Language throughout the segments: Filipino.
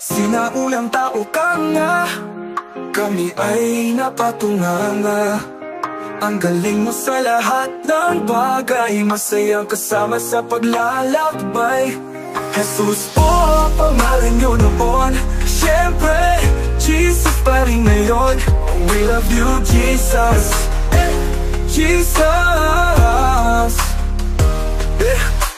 Sinaunang tao ka nga, kami ay napatunganga. Ang galing mo sa lahat ng bagay, masayang kasama sa paglalakbay. Jesus po, pangalan nyo noon, syempre, Jesus pa rin ngayon. We love you, Jesus, Jesus.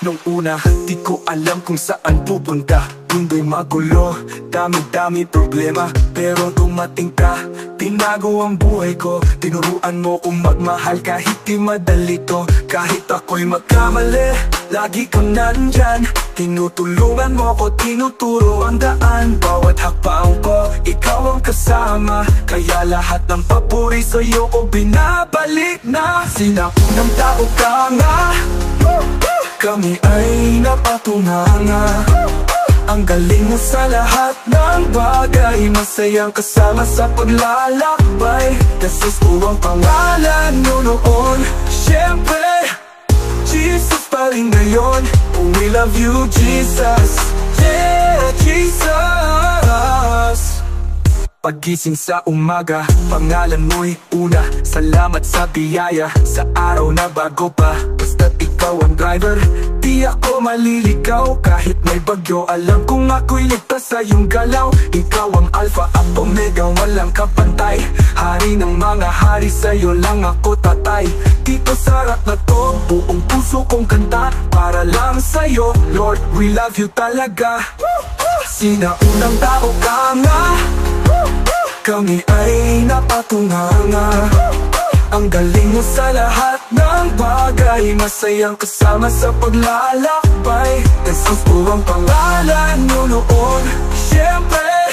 Nung una, di ko alam kung saan pupunta. Mundo'y magulo, dami-dami problema. Pero dumating ka, tinago ang buhay ko. Tinuruan mo kong magmahal kahit di madali to. Kahit ako'y magkamali, lagi kang nandyan. Tinutulungan mo ko, tinuturo ang daan. Bawat hakbang ko, ikaw ang kasama. Kaya lahat ng papuri sa'yo ko binabalik na. Sinaunang tao ka nga, kami ay napatunganga. Ang galing mo sa lahat ng bagay, masayang kasama sa paglalakbay. Jesus po ang pangalan mo noon, syempre, Jesus pa rin ngayon. We love you, Jesus, yeah, Jesus. Paggising sa umaga, pangalan mo'y una. Salamat sa biyaya, sa araw na bago pa. Basta't ikaw ang driver, di ako maliligaw. Kahit may bagyo, alam kong ako'y ligtas sa iyong galaw. Ikaw ang Alpha at Omega, walang kapantay. Hari ng mga hari, sa'yo lang ako tatay. Dito sa rap na to, buong puso kong kanta. Para lang sa'yo, Lord, we love you talaga. Sinaunang tao ka nga, kami ay napatunganga. Ang galing mo sa lahat ng bagay, masayang kasama sa paglalakbay. Jesus po ang pangalan mo noon, syempre,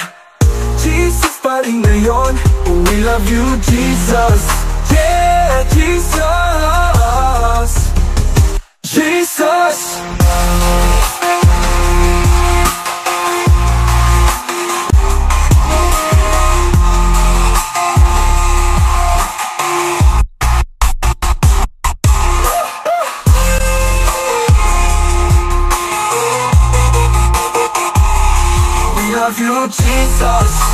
Jesus pa rin ngayon. We love you, Jesus, yeah, Jesus, Jesus. Love you, Jesus.